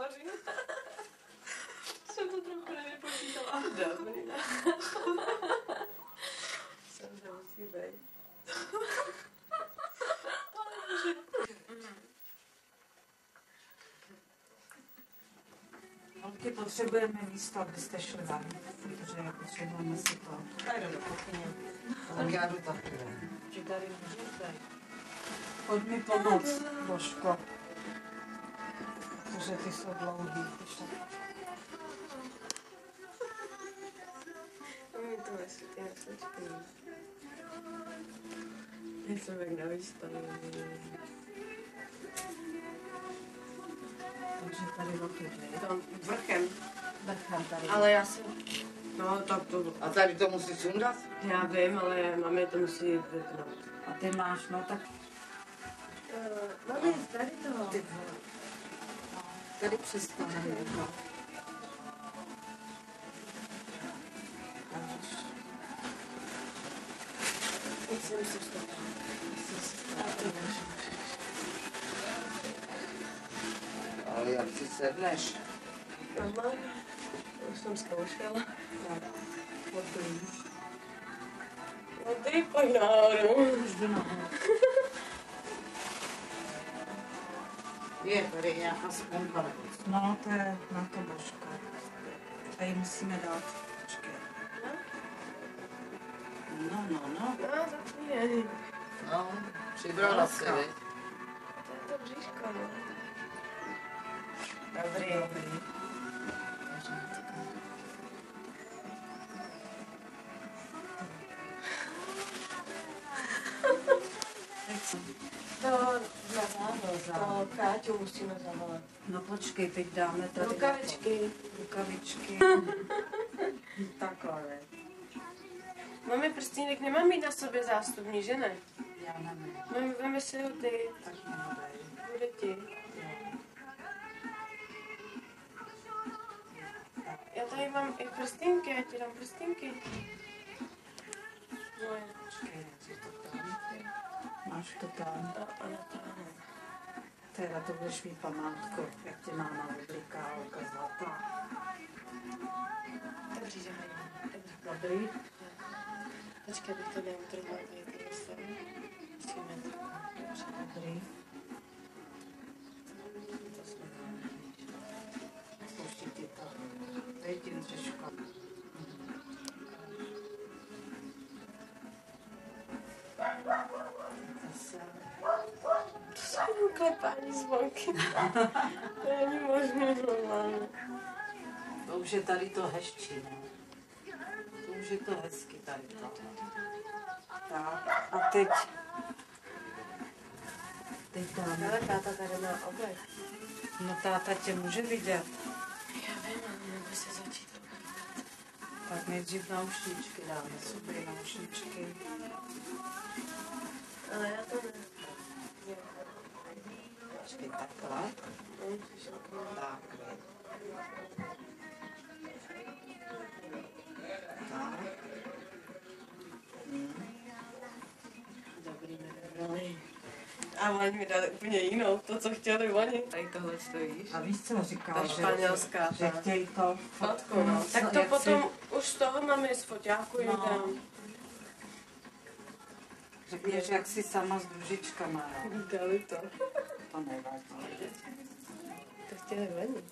hovořím. Jsem to trochu nevypočítala. Dobrý. Jsem se musí být. Holky, potřebujeme místo, abyste šli ven, protože potřebujeme si to. Já jdu do kuchyně. Tak já jdu taky ven. Že tady můžete. Pojď mi pomoct, Božko. Protože ty jsou dlouhý. Mi to nesli, já počkej. Já jsem jak na výstavě. Takže tady odtud, Tam vrchem. vrchem tady. Ale já jsem... No, tak to... A tady to musí sundat? Já vím, ale mami to musí vypnout. A ty máš, no tak... Mami, tady toho. Ty vole. Tady přestane, no. Musím si vstát. Ale jak si sedneš? Mama, už jsem zkoušela. No ty pojď nahoru. Už jdu nahoru. Je tady nějaká sponka. No, to je na to Božko. A ji musíme dát. Počkej. No. No, zapni. No, přibrala se, Láska. viď? To je to bříško, no. Dobrý. To Káťu musíme zavolat. No počkej, teď dáme tady Rukavičky. Rukavičky. Takhle. Mami, prstínek nemá mít na sobě zástupní, že ne? Já nevím. Mami, veme si ho ty. Tak mi ho dej. Bude ti. Já tady mám i prstínky, já ti dám prstínky. Moje. Počkej, jak to tam. Máš to tam. A na to ano. Teda to budeš mít památku, jak tě máma vybliká holka zlatá. Dobrý, že hajím. Dobrý? Počkej, bych to neutrhla, tady to dostavím. Musíme to. Dobře. Dobrý. To jsme dáme. Pouští ti to. Dej ti dřeško. Zase. To jsou jenom klepání zvonky. To není možné normálně. To už je tady to hezčí, no. To už je to hezky tady to. Tak, a teď dáme. Ale táta tady má oblek. No táta tě může vidět. Já vím, ale měl by se začít objímat. Tak nejdřív naušničky dáme, sobě naušničky. Ale já to ne. Počkej, takhle. Tak. Tak. Dobrý, mi nebrali. A oni mi dali úplně jinou, to, co chtěli oni. Tady tohle stojíš. A víš, co říkal, Ta španělská, že ta. chtějí to Fotku, no. Tak to jak potom už z toho máme z foťáku jim No. dám. Řekněš, jak jsi sama s družičkama, jo. Dali to. To nevadí. To chtěli venit.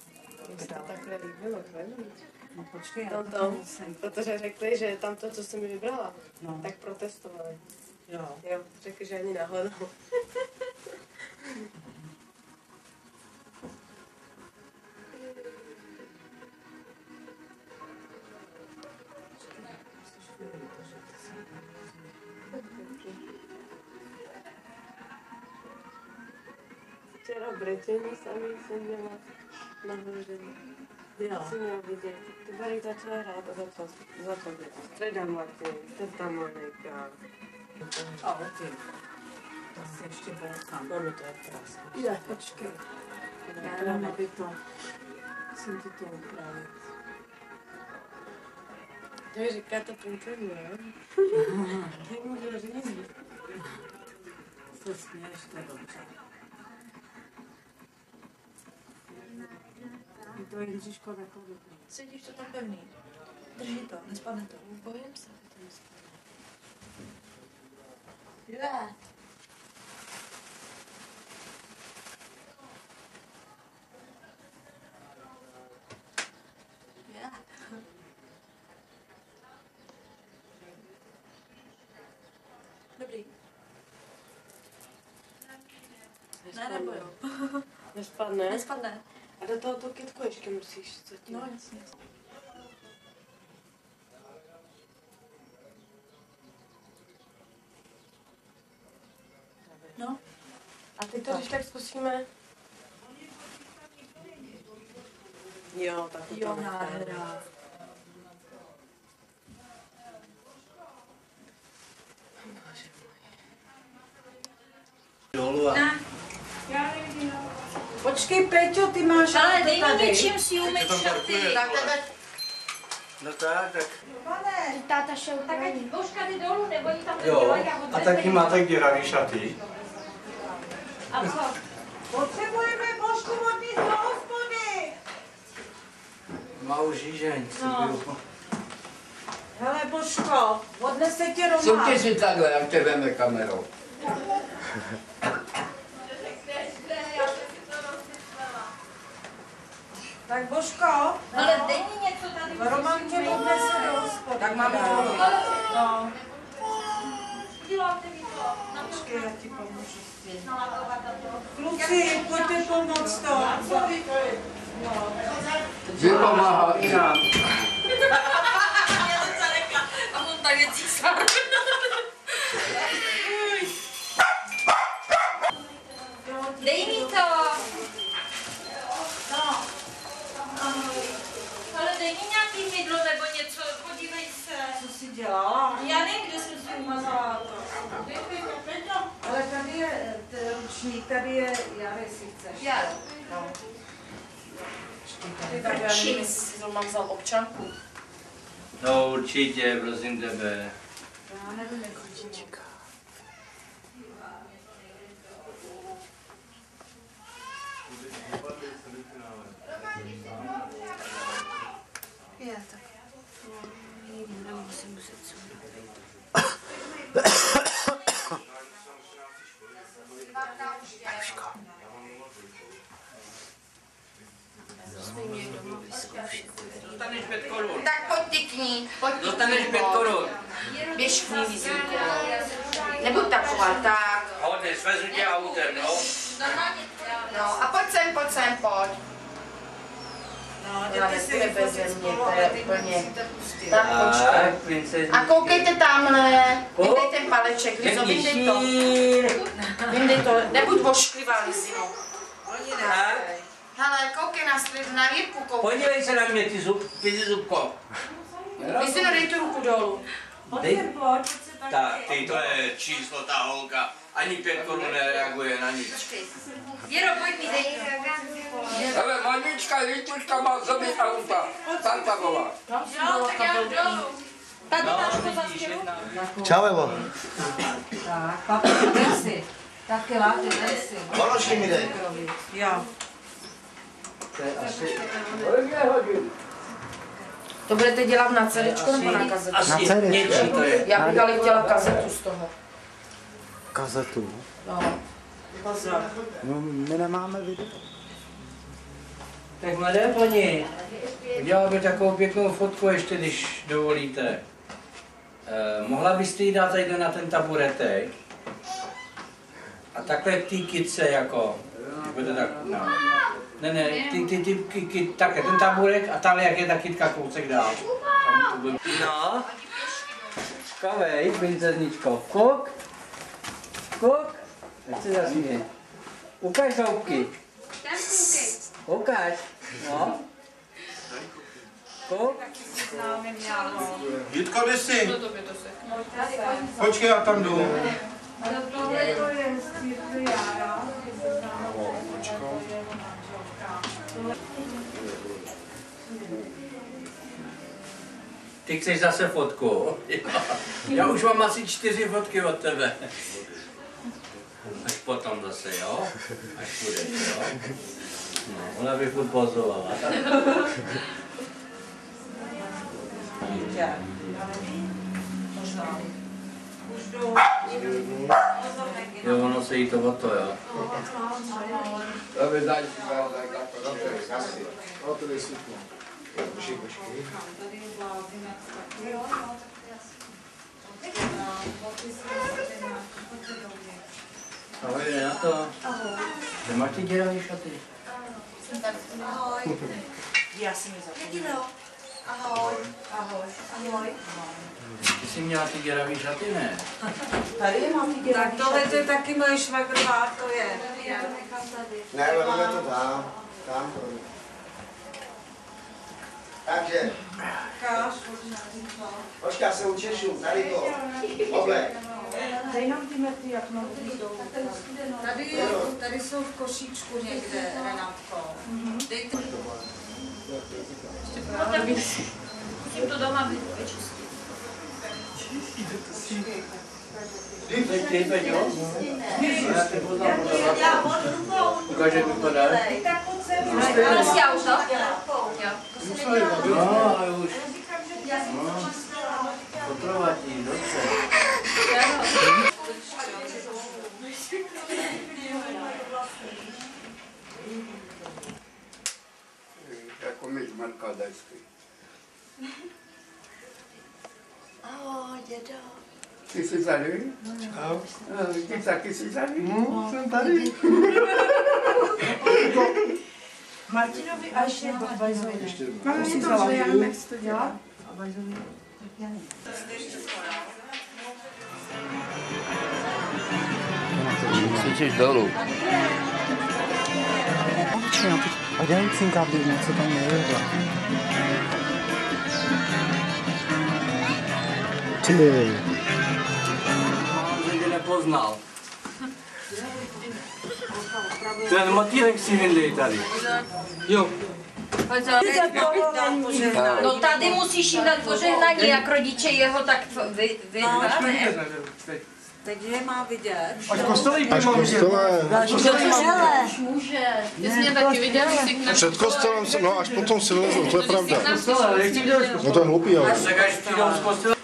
Jim se to takhle líbilo, venit. No počkej, já Tam to to, musím. protože řekli, že tam to, co jsem mi vybrala, No, tak protestovali. jo. Jo, řekli, že ani náhodou. Včera brečení samý jsem měla nahoření. Jo. Jsem měla vidět. Ty Barry začala hrát a začal dělat. Streda Martin, teta Monika. A ty. To si ještě velkám. Mami, to je krásné. Já, počkej. Já dám, aby to... Musím ti to upravit. To mi říkáte princeznu, jo? Nemůžu říct. Se směješ, to je dobře. To je Ježíško nechodí. Cítíš to tam pevný. Drží to, nespadne to. Bojím se, aby to nespadlo. Yeah. Yeah. Dobrý. Ne, nebo jo. Nespadne? Nespadne. A do toho tu kytku ještě musíš zatím. No, jasně. No. A teď to když tak zkusíme. Jo, tak to Jo, tam nádhera. Bože můj. Dolů a... Počkej, Péťo, ty máš Ale to dej mi tady. něčím si umyť šaty. Tak tebe... No tak. Táta šel tak ať božka jde dolů, nebo oni tam Jo, dělají a a taky máte děravý šaty. A co? Potřebujeme Božku odníst do hospody. Malou žížeň. No. Hele Božko, odnese tě Roman. Soutěž si takhle, jak tě veme kamerou. Tak Božko, Ale dej mi něco tady. Roman tě odnese do hospody. Tak máme dolů. No, Děláte mi to. Na počkej, já ti pomůžu. naladovat a to. Kluci, pojďte pomoct to. Vy pomáhá i nám. A on tak je císař. Dej mi to. No. Ale dej mi nějaký mydlo nebo něco, podívej se. Co jsi dělala? Já nevím, kde jsem si umazala to. Dej mi to, Peťo. Ale tady je ručník, tady je Jary, jestli chceš. Já. No. Ty tak já nevím, jestli si mám vzal občanku. No určitě, prosím tebe. Já nevím, jak ručník. Je, tak. Nemusím muset Dostaneš 5 korun. Tak pojď ty k ní, pojď ty k ní. Dostaneš 5 korun. Běž k ní, Vizíku. Nebuď taková, tak. Hodně, svezu tě autem, no. No a pojď sem, pojď. No, Já jděte si nepůjde bez vyfotit země, spolu, to je ale teď úplně- musíte pustit. Tak počkej. Tak, princezničky. A koukejte tamhle, vyndej ten paleček, Lizo, vyndej to. Vyndej to, nebuď vošklivá, Lizino. Oni Tak. nechtějí. Hele, koukej na Jirku, koukej. Podívej se na mě, ty zubko. Lizino, dej tu ruku dolů. Dej. Pojď se tak. Tak, ty, to je číslo, ta holka. Ani 5 korun nereaguje na nic. Věro, pojď mi, dej. Ale Manička, Lítuška má v sobě auta. Santa volá. Jo, tak já jdu dolů. Tady máš to za vidíš, jedna. Čau, Evo. Tak, papi, dej si. Taky láty, dej si. Položky mi dej. Jo. To budete dělat na CDčko nebo na kazetu? Na Asi CD. něčí to je. Já bych ale chtěla kazetu z toho. Kazetu. No. Pozor. No, my nemáme video. Tak mladé paní, udělal bych takovou pěknou fotku ještě, když dovolíte. Mohla byste jí dát tady na ten taburetek a takhle k té kytce jako, bude tak, no. Ne, takhle ten taburek a tam jak je ta kytka kousek dál. No, kavej, princezničko, kuk, jak se zasměje. Ukaž zoubky. Ukaž, no. Kuk. Jitko, jdi si. Počkej, já tam jdu. Ty chceš zase fotku? Já už mám asi 4 fotky od tebe. Až potom zase, jo? Až půjdeš, jo? Ona by furt pozovala. Jo, ono se jí to o to, jo. Aby dať si No to je světlo. Počkej. Ahoj, jde na to. Kde máš ty děravý šaty? Ahoj. Já si mi zapomněla. Ahoj. Ahoj. Ahoj. Ty jsi měla ty děravý šaty, ne? Tady mám ty děravý Tak tohle to je taky moje švagrová, to je. Ne, máme to tam. Tam to. Takže. Počkej, já se učešu, tady to. Oblek. Dej nám ty metry, jak mám Tady jsou v košíčku někde, Renátko. Dejte. Musím to doma vyčistit. Ty, Peťo? Já tě poznám podle. Ukáž, jak vypadá. Já už to? No, ale už. No, potrovatí, dobře. jako my z Markádajské. Ahoj, dědo. Ty jsi tady? Čau. Ty taky jsi tady? Jsem tady. Martinovi a ještě Bajzovi. Máme mě to vzali, já nevím, jak se to dělá. Cvičíš dolů. A dělej cinka, aby něco tam nevěděl. Ty. Že tě nepoznal. Ten motýlek si vyndej tady. Jo. No tady musíš jim dát požehnání, jak rodiče jeho, tak vy ne? Teď je má vidět. Až kostele. Může. Ty jsi mě taky viděl, Před kostelem jsem, no až potom si vylezl, to je pravda. Ale jak ti děláš No to je hloupý, ale. tak až přijdou z kostela.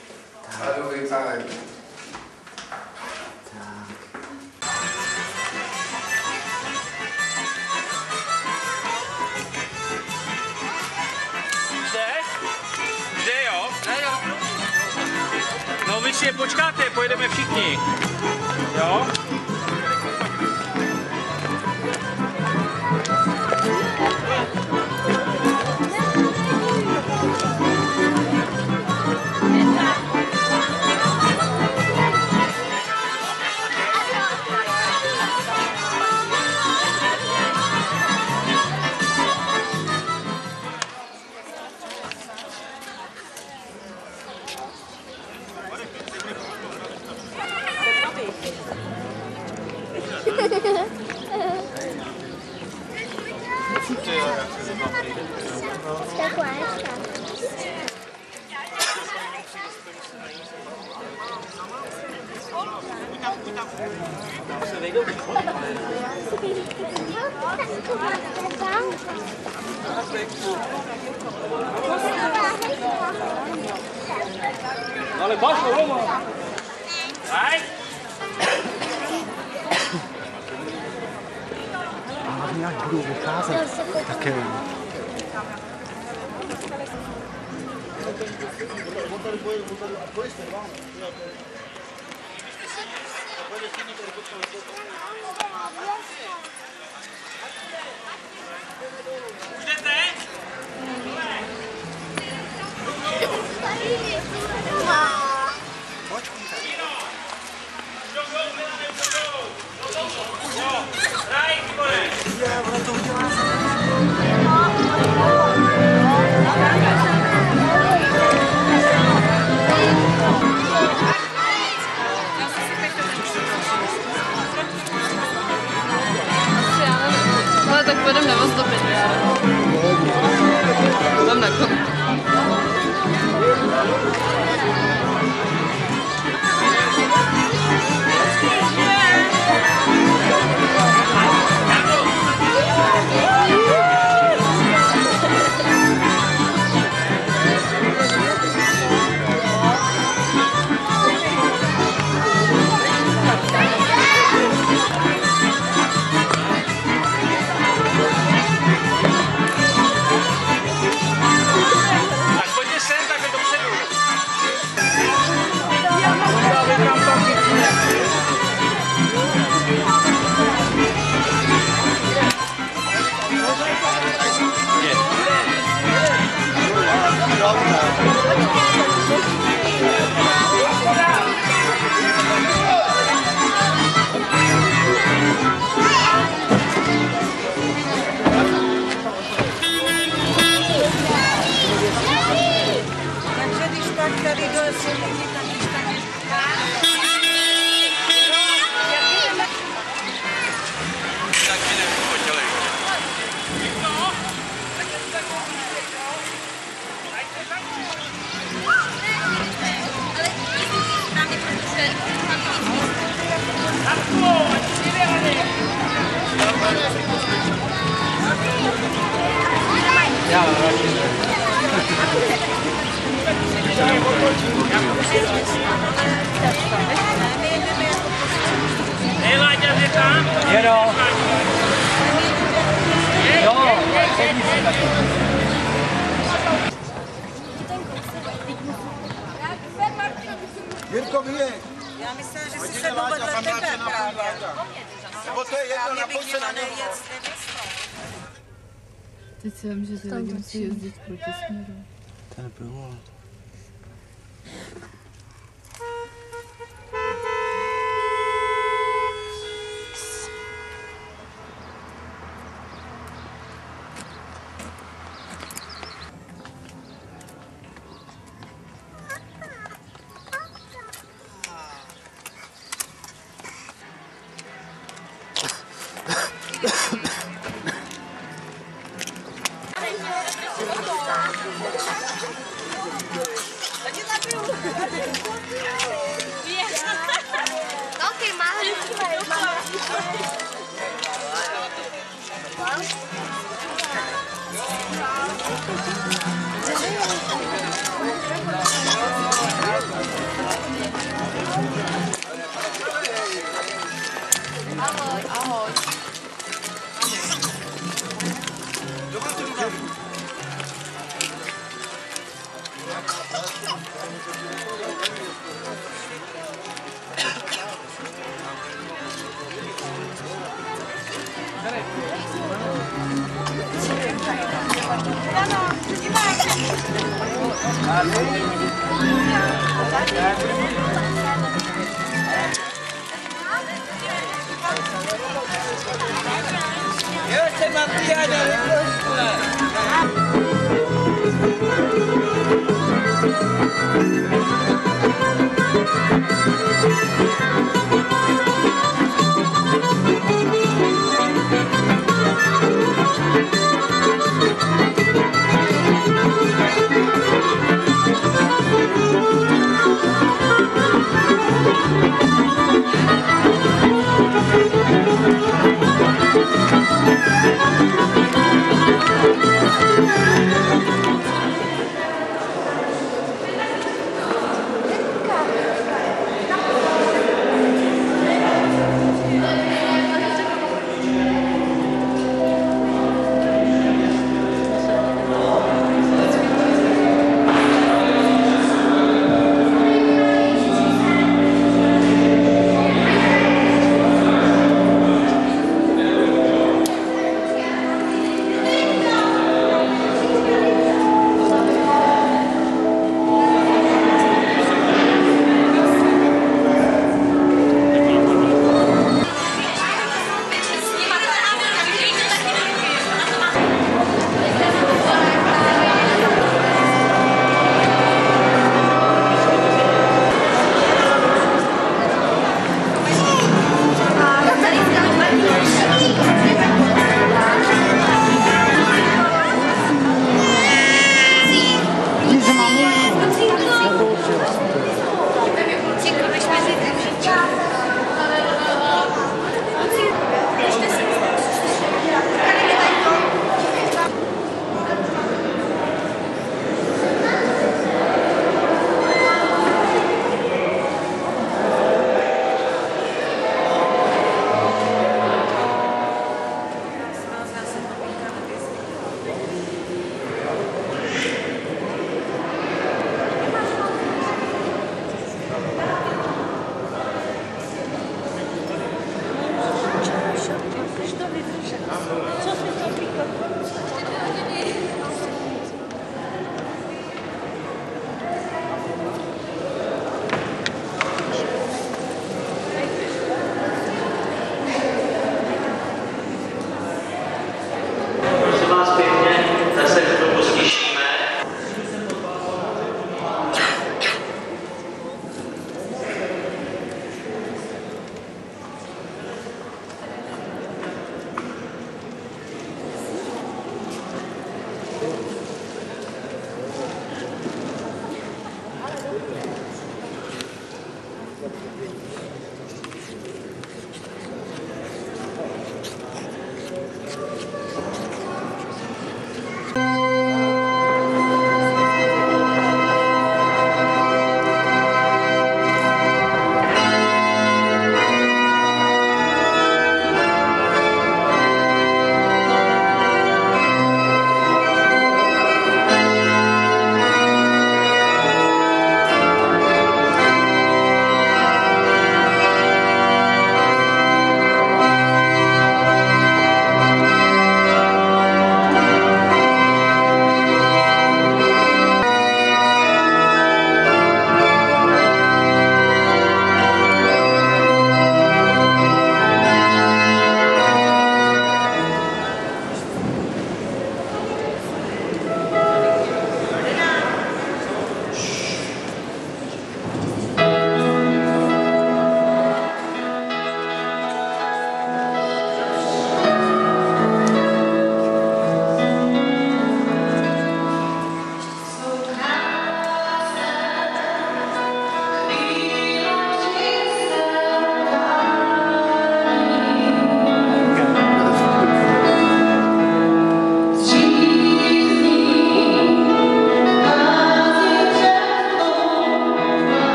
Jde jo? No vy si počkáte, pojedeme všichni. Jo? Ale baš, Roma! Aj! A nějak budou vycházet. Také. Ale tak půjdem na vás do Petra. Tam na tady do Jero. Jo, sedí si taky. Jirko, vyjej. Já myslím, že si se vedle tebe právě. Nebo to je jedno na počet na něho. Teď si vím, že ty lidi musí jezdit proti směru. To je průvod.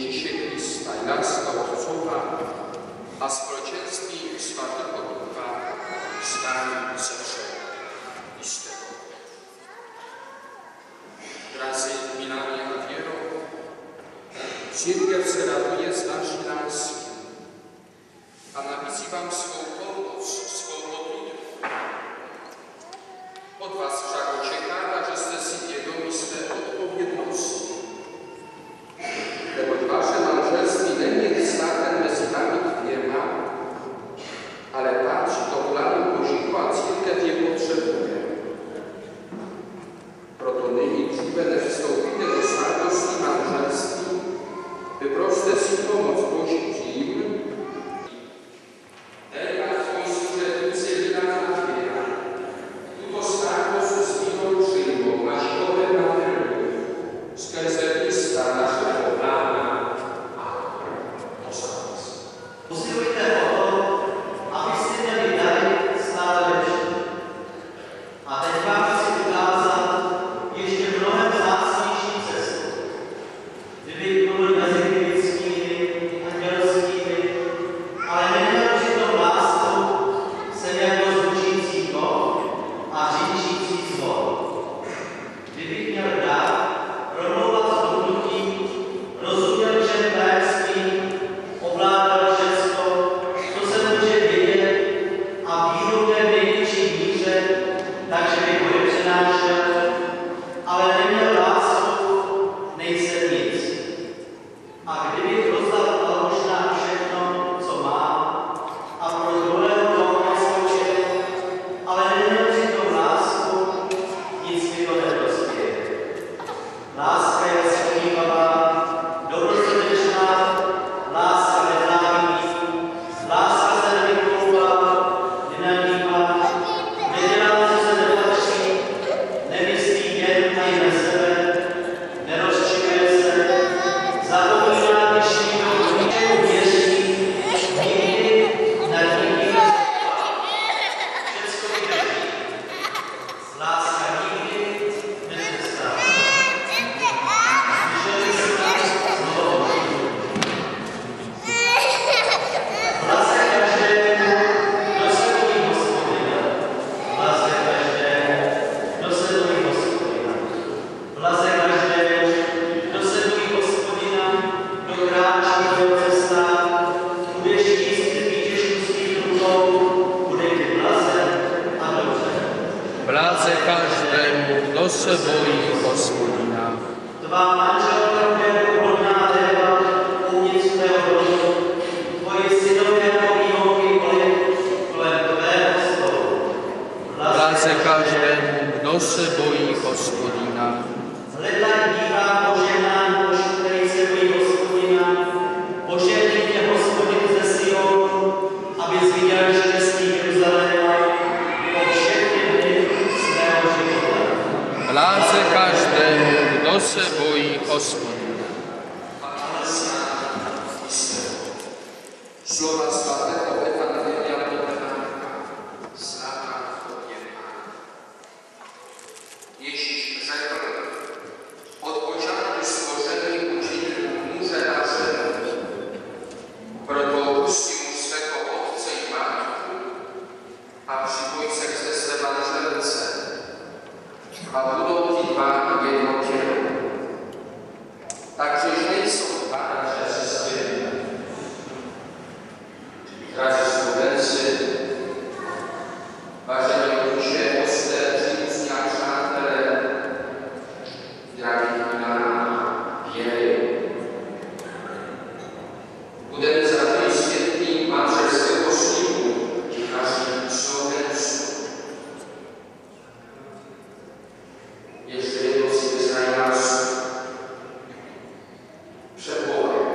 Ježíše Krista i láska Otcova a společenství svatého Ducha stání se všem jistého. Drazí milí a věro, církev se raduje z naší lásky a nabízí vám svou pomoc, svou modlitbu. Od vás však očekává, že jste si vědomi své odpovědnosti. Neboť vaše manželství není vztahem mezi vámi dvěma, ale patří do plánu Božího a církev je potřebuje. Proto nyní dříve, než vstoupíte do svatosti manželství, vyproste si pomoc Boží tím, Přebory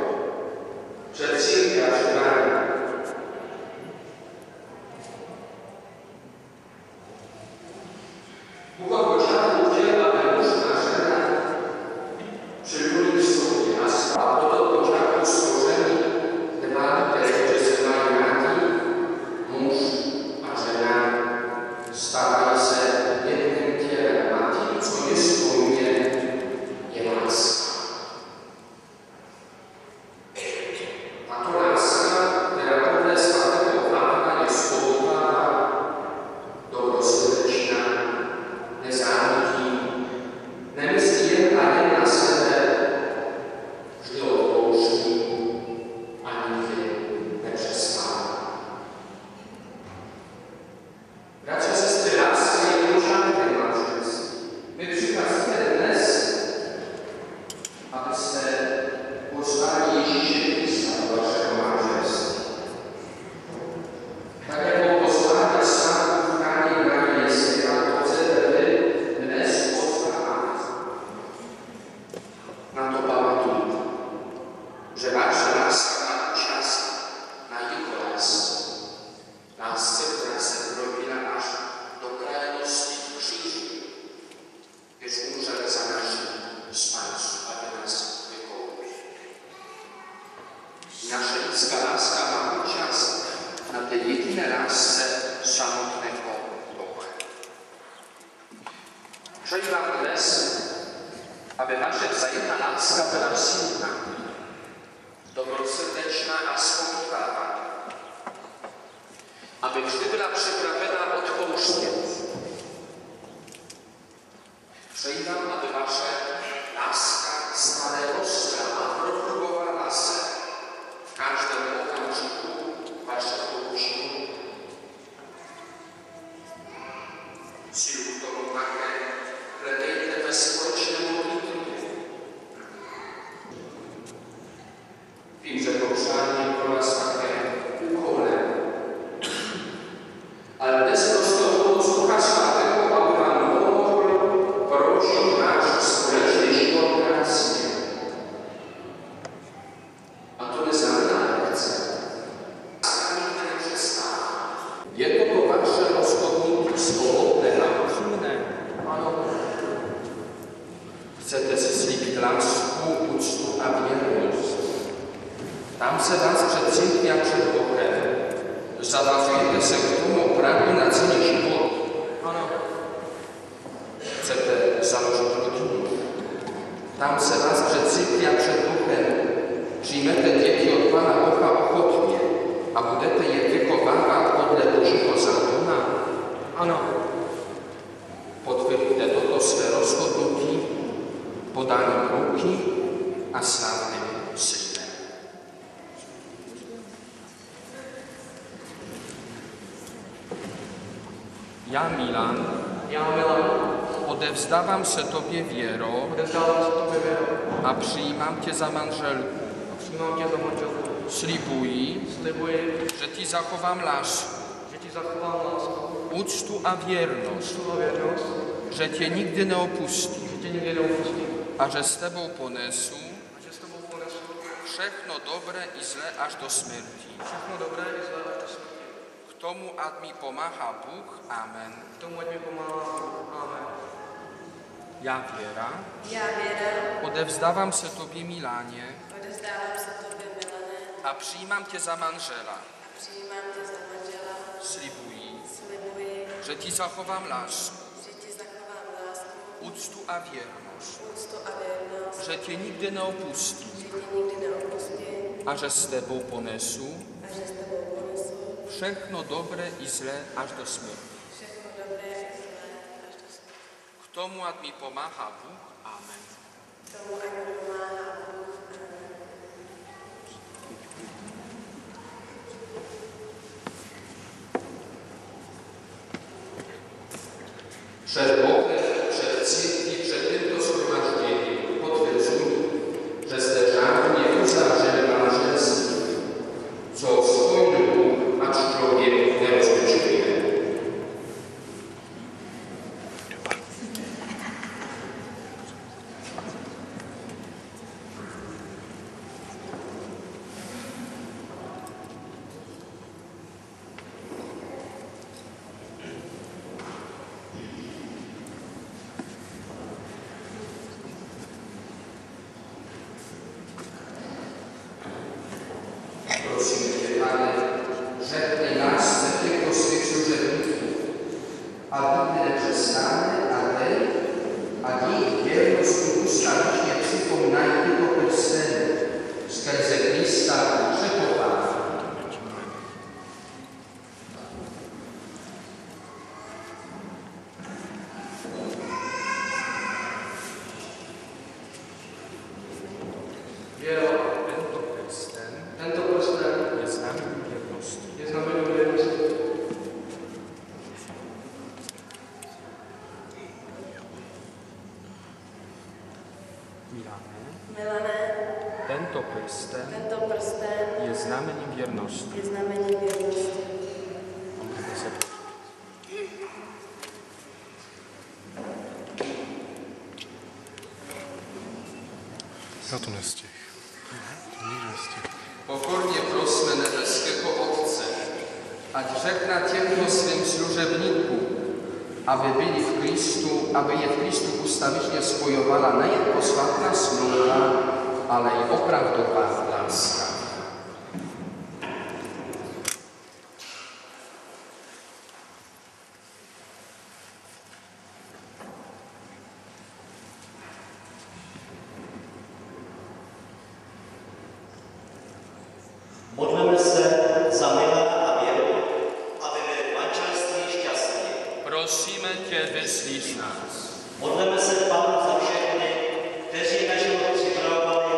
Naše lidská láska má účast na té jediné lásce samotného Boha. Přeji vám dnes, aby naše vzájemná láska byla silná, dobrosrdečná a spolupráva, aby vždy byla připravena odpouštět. Přeji vám, aby vaše láska stále rostla a prohlubovala se v každém okamžiku vašeho života. Sílu k tomu také hledejte ve společném modlitbě. Vím, že to přání pro vás také úkolem, ale dnes dostal pomoc Ducha Svatého, aby vám pomohl prožít náš společný život krásně. A to neznamená lekce. Skáníte nepřestává. Je to vaše rozhodnutí svobodné a upřímné? Ano. Chcete si slíbit lásku, úctu a věrnost. Tam se vás před církví a před Bohem. Zavazujete se k tomu opravdu na celý život? Ano. Chcete založit rodinu? Tam se vás před církví a před Bohem. Přijmete děti od Pana Boha ochotně a budete je vychovávat podle Božího zákona? Ano. Potvrdíte toto své rozhodnutí podáním ruky a slávným slibem. Já Milan, odevzdávám se tobě věro a přijímám tě za manželku. Slibuji, že ti zachovám lásku, úctu a věrnost, že tě nikdy neopustím a že s tebou ponesu všechno dobré i zlé až do smrti. K tomu, ať mi pomáhá Bůh. Amen. Já Věra, odevzdávám se tobě Miláně a přijímám tě za manžela. Slibuji, že ti zachovám lásku, úctu a věrnost, že tě nikdy neopustím a že s tebou ponesu všechno dobré i zlé až do smrti. K tomu, ať mi pomáhá Bůh. Amen. Před Bohem, před církví, před tímto shromažděním potvrzuji, že jste řádně uzavřeli manželství, co spojil Bůh, ač člověk nerozlišuje. Prosím tě, Pane, řekni nás ze těchto svých služebníků, a buďte nepřestáne a dej, a dík věrnosti ustavičně připomínají tyto prsteny skrze Krista překovávat. Tento prsten je znamením věrnosti. Milané, tento prsten je znamením věrnosti. Já to nestihl. Pokorně prosme nebeského Otce, ať řekne těmto svým služebníkům, aby byli v Kristu, aby je v Kristu ustavičně spojovala nejen posvátná smlouva, ale i opravdová láska. Modleme se za Milana a Věru, aby byli v manželství šťastní. Prosíme tě, vyslíš nás. Modleme se, Pánu, za všechny, kteří na život připravovali,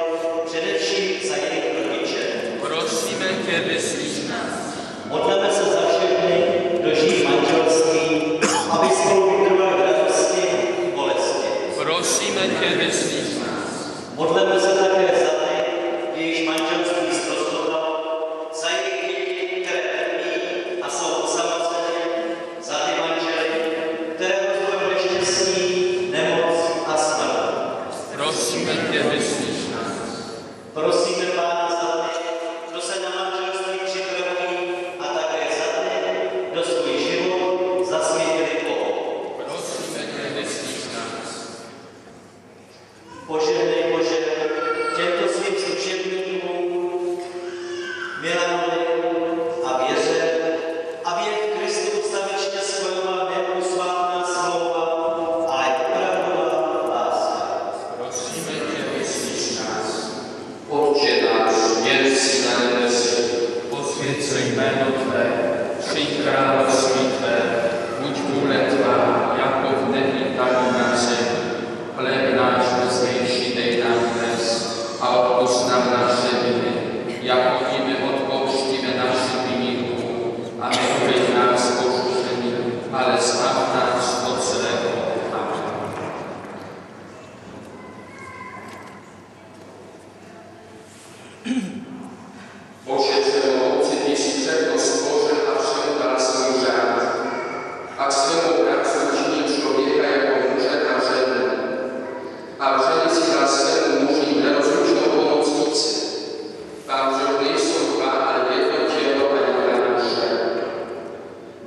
především za jejich rodiče. Prosíme tě, vyslíš nás. Modleme se za všechny, kdo žijí v manželství, aby spolu vytrvali v radosti i bolesti. Prosíme tě, vyslíš nás. Modleme se také za ty, jejichž manželství ztroskotalo, za jejich děti, které trpí a jsou osamocené, za ty manžely, které rozvojové neštěstí, nemoc a smrt. Prosíme tě, vyslíš nás. Prosíme, Pána, za ty, kdo se na manželství připravují, a také za ty, kdo svůj život zasvětili Bohu. Prosíme tě, vyslíš nás. Požehnej, Bože, těmto svým služebníkům, Milanovi a Věře, aby je v Kristu ustavičně spojovala neposvátná smlouva, ale opravdová láska. Prosíme tě, vyslíš nás. Otče náš, jsi na nebesi, posvěť se jméno tvé, přijď království tvé, buď vůle tvá, jako v nebi, tak i na zemi. Chléb náš dnešní dej nám dnes a odpusť nám naše viny, jako i my odpouštíme našim viníkům, a neuveď nás v pokušení, ale zbav nás od zlého. Bože, všemohoucí, ty jsi všechno stvořil a všemu dal svůj řád. A k svému práci učinil člověka jako muže a ženu. A v ženy si dal svému muži nerozlučnou pomocnici. Pán, že nejsou dva, ale jedno tělo a jedna duše.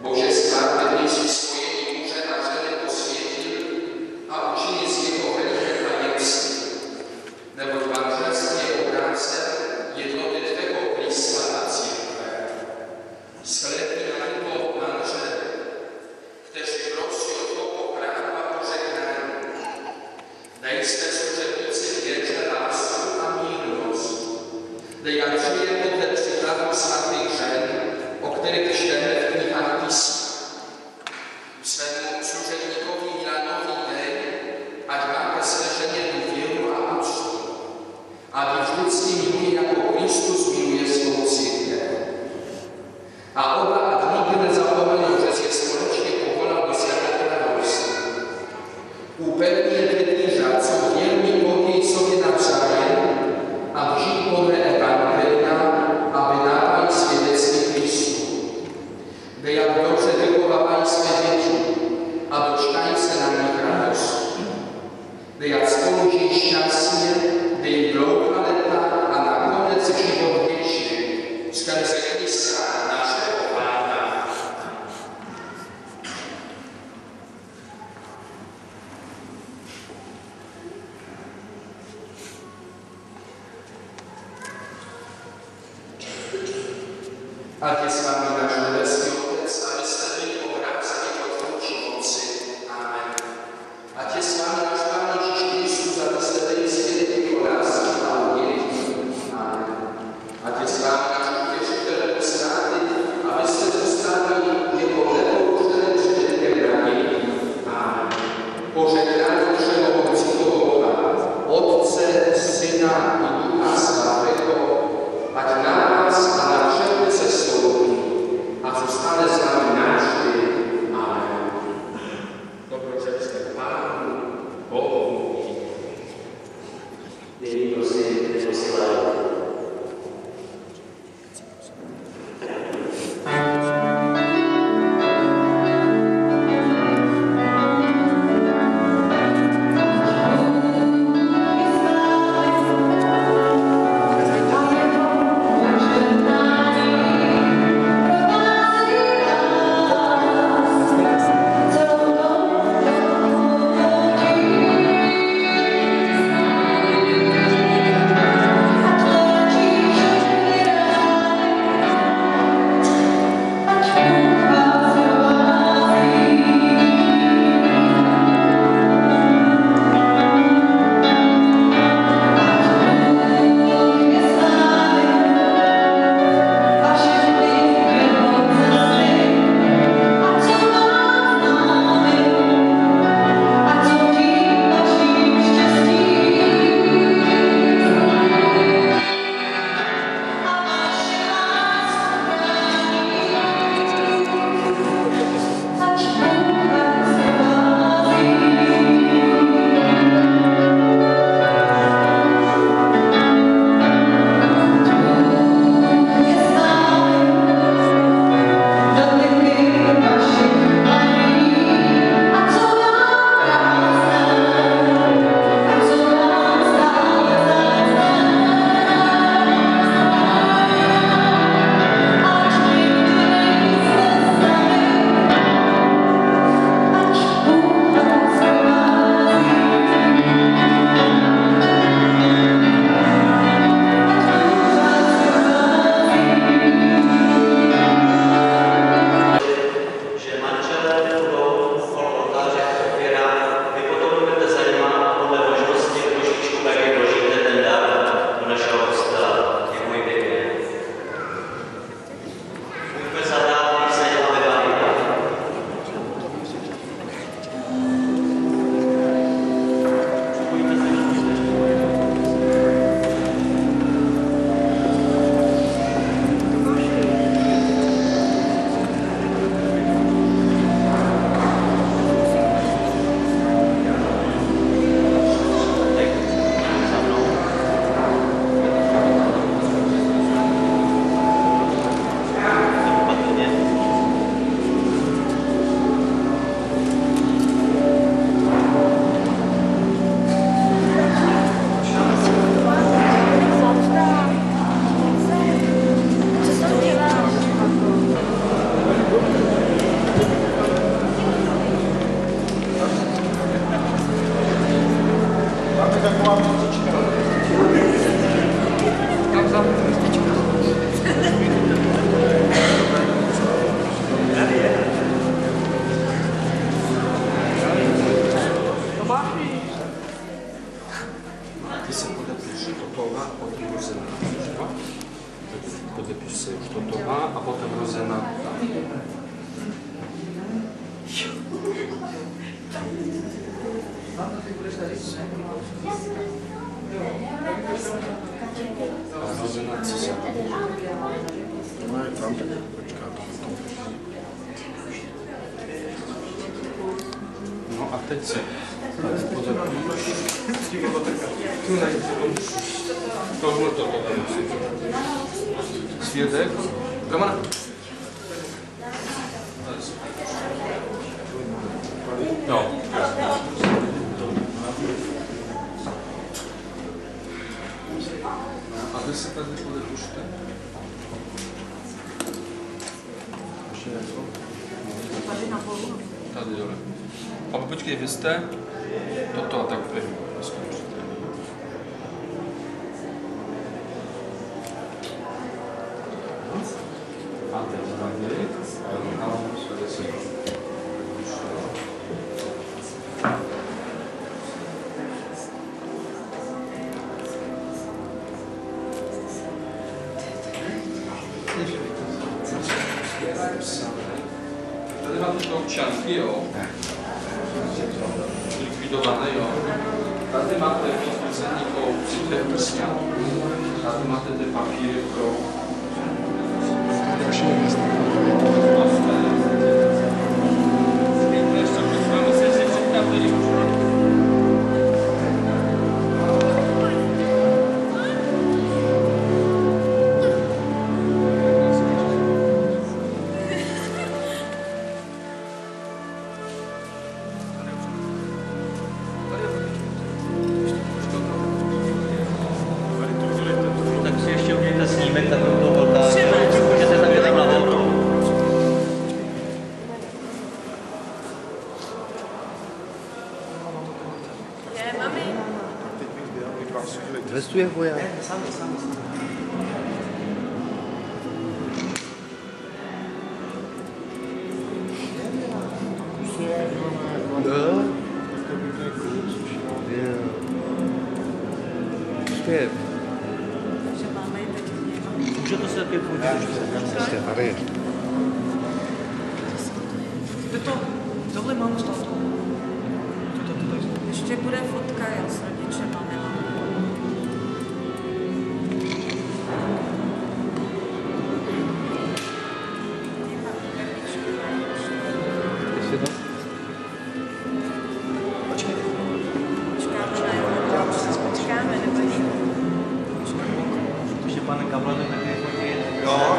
Bože, správně dnes si spojení muže a ženy posvětil a učinil z jeho hříchem a věcí. Neboť manželství je obrácen jednoty tvého Krista a církve. Shlédni na tyto manžele, kteří prosí o to ochránu a požehnání. Dej jste služebnici věře, lásku a mírnost. Dej, ať žije podle příkladu svatých žen, o kterých čteme v knihách písma. Svému služebníkovi Milanovi dej, ať má ke své ženě důvěru a úctu. A vždycky miluje, jako Kristus miluje svou církev. A oba ať nikdy nezapomenou, že si je společně povolal do své království. Upevní jedný řád jsou věrní Bohu sobě navzájem a žijí podle evangelia, aby dávají svědectví Kristu. Dej, jak dobře vychovávají své děti a dočkají se na nich radost. Dej, jak spolu žijí šťastně, dej jim dlouhá leta a nakonec život věčný. Skrze Krista, našeho Pána. Ať je s vámi náš nebeský Otec, abyste byli obráceni pod tvůrčí moci. Amen. Ať je s vámi náš Pán Ježíš Kristus, abyste byli svědky o lásky a uvěření. Amen. Ať je s vámi náš utěšitel posláty, abyste zůstávali jeho neporušeným svědkem naději. Amen. Požehnání všemohoucího Boha, Otce, Syna i Ducha Svatého, ať na nás a na všechny se stoupí a zůstane se už toto má a potom rozena. A rozena cisa. No a teď se tohle to musí. Svědek. Kamana. No. A vy se tady polepušte. Tady na polu. Tady dole. A počkej, vy jste toto a tak vy skončíte. A teď tady. Tady máte to občanky, jo? Likvidované, jo? Tady máte potvrzení o přijďte sňatku. Tady máte ty papíry pro... Tak si ještě udělejte snímek, tak to velká. Můžete tam jít tam nahoru. Je, mami. Zvestuje voják. Můžete se taky podívat. Tohle mám z toho. Ještě bude fotka, já s rodičema nemám. Počkáme, nebo Ještě pane Kablane také fotit. Jo,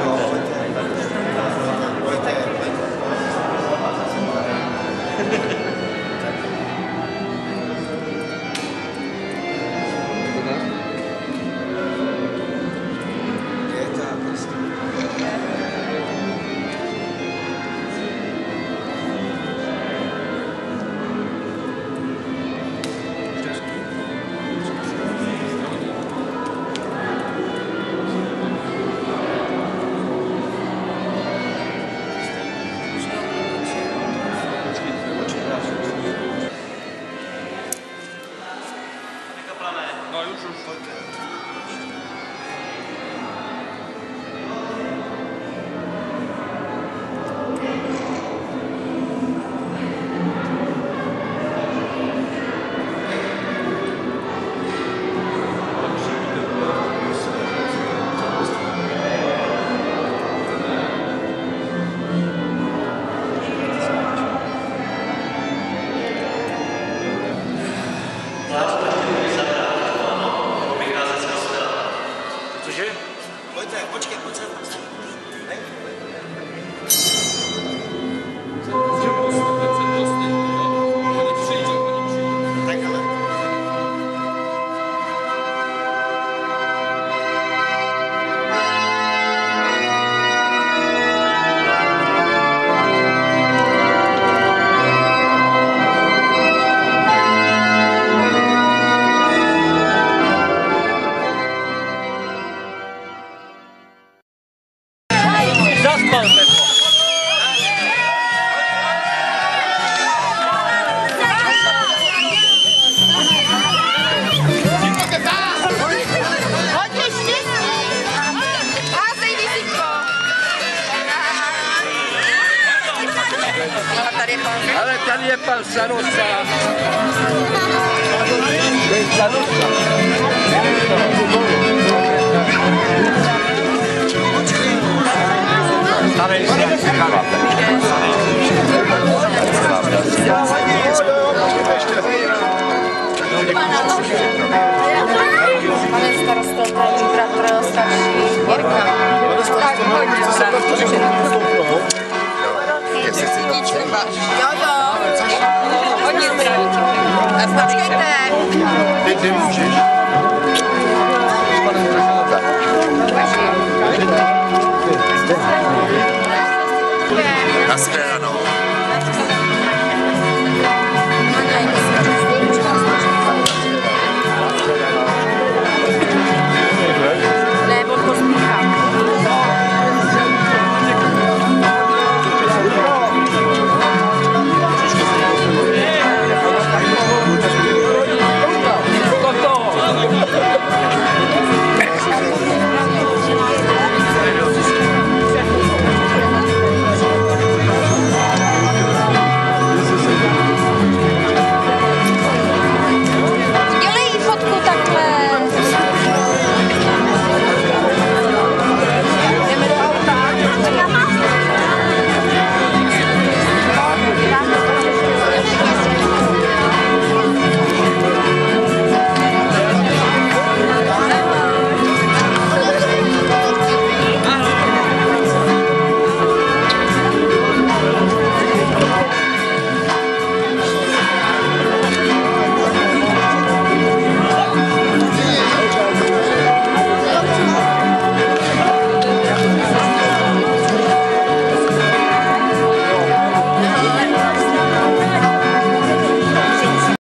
No już. Cože? Pojďte, počkej, pojď sem. Takhle. Zaspal Pepo. Ale tady je pan starosta. To je starosta. Starý se říkáváte. Pane starosto, to je bratr starší Jirka. Tak pojď. Jo, jo. Hodně počkejte. Ty můžeš. Naschledanou.